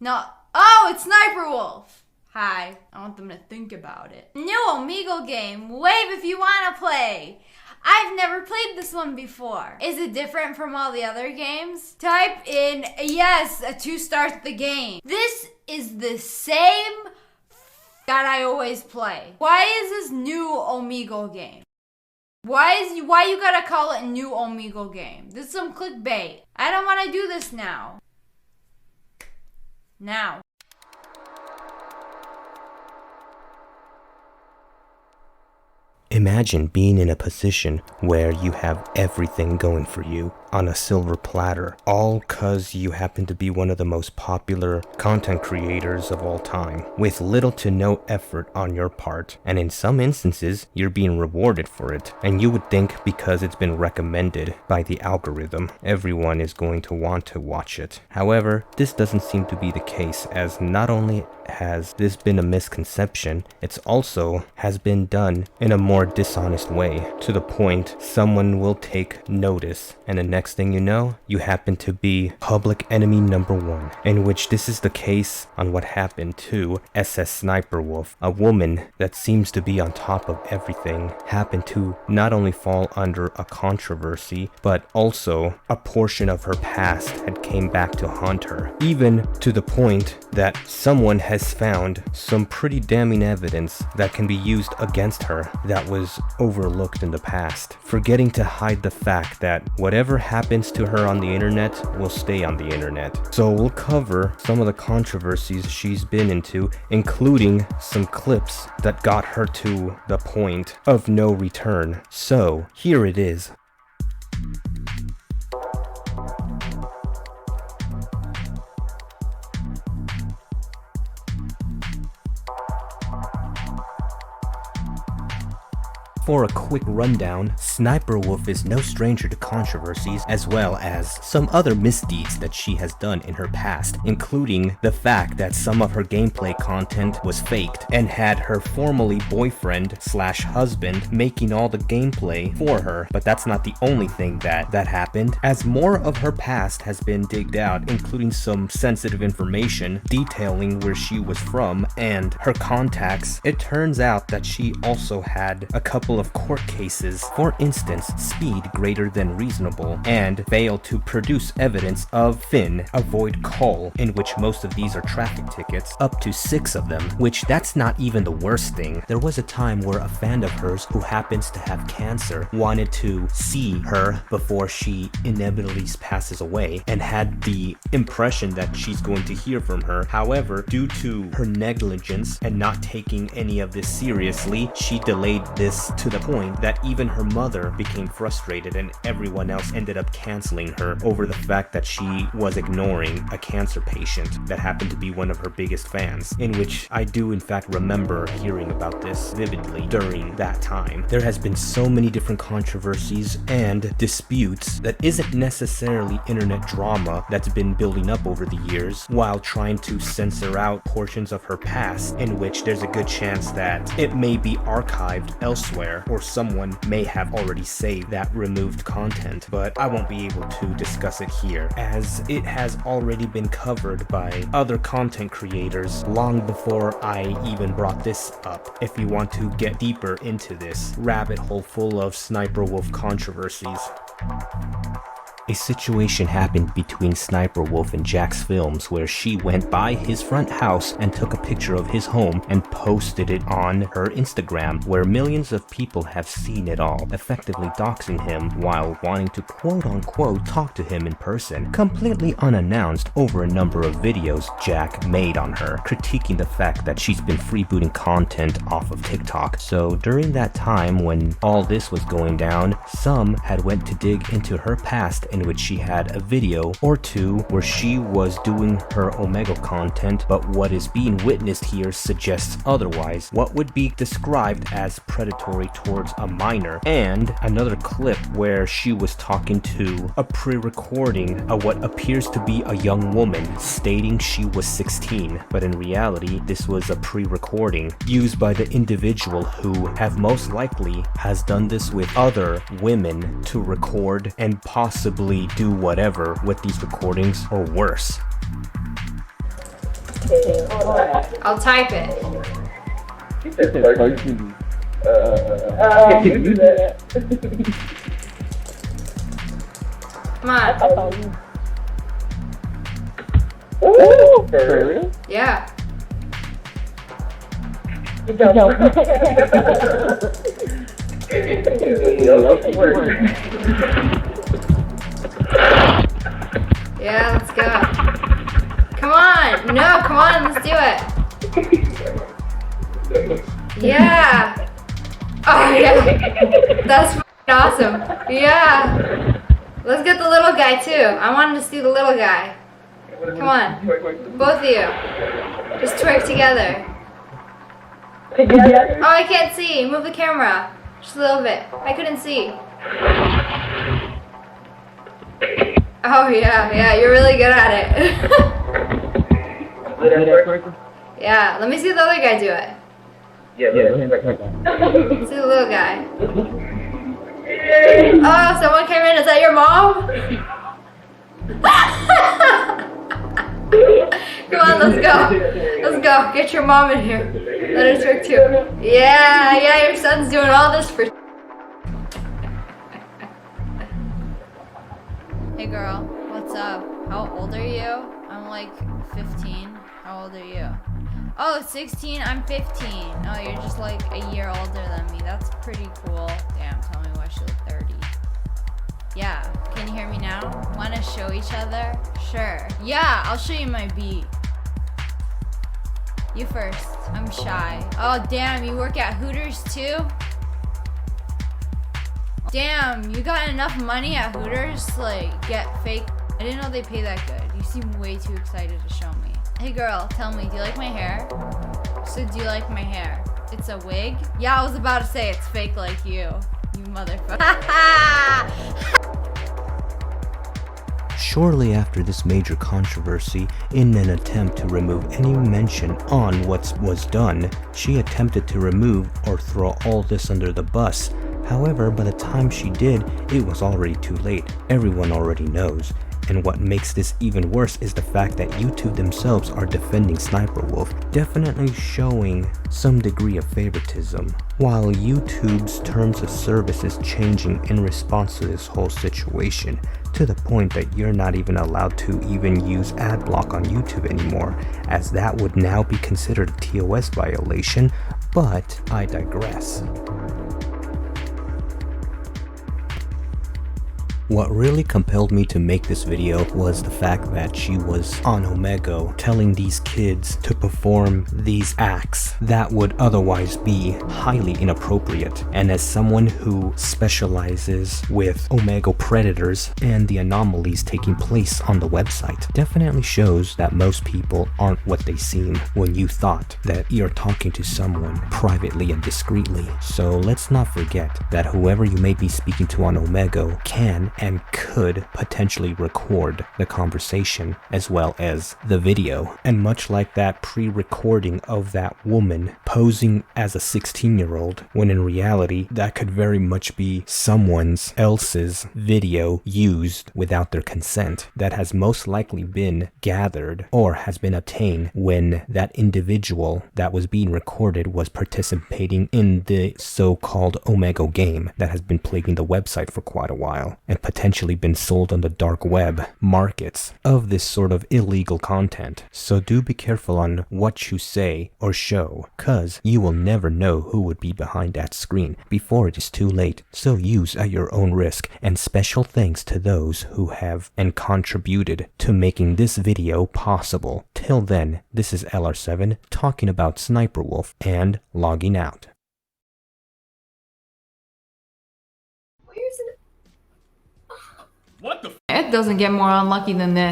No. Oh, it's Sniper Wolf. Hi. I want them to think about it. New Omegle game. Wave if you want to play. I've never played this one before. Is it different from all the other games? Type in yes to start the game. This is the same that I always play. Why is this new Omegle game? Why you gotta call it new Omegle game? This is some clickbait. I don't want to do this now. Now. Imagine being in a position where you have everything going for you on a silver platter, all cause you happen to be one of the most popular content creators of all time, with little to no effort on your part, and in some instances, you're being rewarded for it, and you would think because it's been recommended by the algorithm, everyone is going to want to watch it. However, this doesn't seem to be the case, as not only has this been a misconception, it's also has been done in a more dishonest way, to the point someone will take notice, and the next thing you know, you happen to be public enemy number 1, in which this is the case on what happened to SSSniperWolf, a woman that seems to be on top of everything, happened to not only fall under a controversy, but also a portion of her past had came back to haunt her, even to the point that someone has found some pretty damning evidence that can be used against her that was overlooked in the past, forgetting to hide the fact that whatever happens to her on the internet will stay on the internet. So we'll cover some of the controversies she's been into, including some clips that got her to the point of no return. So here it is. For a quick rundown, Sniper Wolf is no stranger to controversies, as well as some other misdeeds that she has done in her past, including the fact that some of her gameplay content was faked and had her formerly boyfriend / husband making all the gameplay for her. But that's not the only thing that happened, as more of her past has been digged out, including some sensitive information detailing where she was from and her contacts. It turns out that she also had a couple of court cases, for instance, speed greater than reasonable, and failed to produce evidence of Finn avoid call, in which most of these are traffic tickets, up to 6 of them, which that's not even the worst thing. There was a time where a fan of hers who happens to have cancer wanted to see her before she inevitably passes away, and had the impression that she's going to hear from her. However, due to her negligence and not taking any of this seriously, she delayed this to the point that even her mother became frustrated, and everyone else ended up canceling her over the fact that she was ignoring a cancer patient that happened to be one of her biggest fans, in which I do in fact remember hearing about this vividly during that time. There has been so many different controversies and disputes that isn't necessarily internet drama that's been building up over the years, while trying to censor out portions of her past in which there's a good chance that it may be archived elsewhere, or someone may have already saved that removed content, but I won't be able to discuss it here, as it has already been covered by other content creators long before I even brought this up. If you want to get deeper into this rabbit hole full of Sniper Wolf controversies. A situation happened between Sniper Wolf and Jack's Films, where she went by his front house and took a picture of his home and posted it on her Instagram, where millions of people have seen it all, effectively doxing him while wanting to quote-unquote talk to him in person, completely unannounced over a number of videos Jack made on her, critiquing the fact that she's been freebooting content off of TikTok. So during that time when all this was going down, some had went to dig into her past, in which she had a video or two where she was doing her Omegle content, but what is being witnessed here suggests otherwise, what would be described as predatory towards a minor, and another clip where she was talking to a pre-recording of what appears to be a young woman stating she was 16, but in reality this was a pre-recording used by the individual who have most likely has done this with other women to record and possibly do whatever with these recordings or worse. I'll type it. Can you do that? Come on. Ooh, for real? Yeah. Yeah, let's go. Come on. No, come on, let's do it. Yeah. Oh, yeah. That's f***ing awesome. Yeah. Let's get the little guy, too. I wanted to see the little guy. Come on. Both of you. Just twerk together. Oh, I can't see. Move the camera. Just a little bit. I couldn't see. Oh, yeah, you're really good at it. Yeah, let me see the other guy do it. Yeah. Let's see the little guy. Oh, someone came in. Is that your mom? Come on, let's go. Let's go. Get your mom in here. Let her twerk too. Yeah, your son's doing all this for. Hey girl, what's up? How old are you? I'm like 15. How old are you? Oh, 16, I'm 15. Oh, you're just like a year older than me. That's pretty cool. Damn, tell me why she look 30. Yeah, can you hear me now? Wanna show each other? Sure. Yeah, I'll show you my beat. You first. I'm shy. Oh, damn, you work at Hooters too? Damn, you got enough money at Hooters to like get fake. I didn't know they pay that good. You seem way too excited to show me. Hey girl, tell me, do you like my hair? So do you like my hair? It's a wig? Yeah, I was about to say it's fake like you motherfucker. Shortly after this major controversy, in an attempt to remove any mention on what was done, she attempted to remove or throw all this under the bus. However, by the time she did, it was already too late. Everyone already knows. And what makes this even worse is the fact that YouTube themselves are defending Sniper Wolf, definitely showing some degree of favoritism, while YouTube's terms of service is changing in response to this whole situation, to the point that you're not even allowed to even use ad block on YouTube anymore, as that would now be considered a TOS violation, but I digress. What really compelled me to make this video was the fact that she was on Omegle telling these kids to perform these acts that would otherwise be highly inappropriate. And as someone who specializes with Omegle predators and the anomalies taking place on the website, definitely shows that most people aren't what they seem when you thought that you're talking to someone privately and discreetly. So let's not forget that whoever you may be speaking to on Omegle can and could potentially record the conversation as well as the video. And much like that pre-recording of that woman posing as a 16-year-old, when in reality that could very much be someone else's video used without their consent, that has most likely been gathered or has been obtained when that individual that was being recorded was participating in the so-called Omegle game that has been plaguing the website for quite a while, and potentially been sold on the dark web markets of this sort of illegal content. So do be careful on what you say or show, cause you will never know who would be behind that screen before it is too late. So use at your own risk, and special thanks to those who have and contributed to making this video possible. Till then, this is LR7 talking about Sniper Wolf and logging out. It doesn't get more unlucky than this.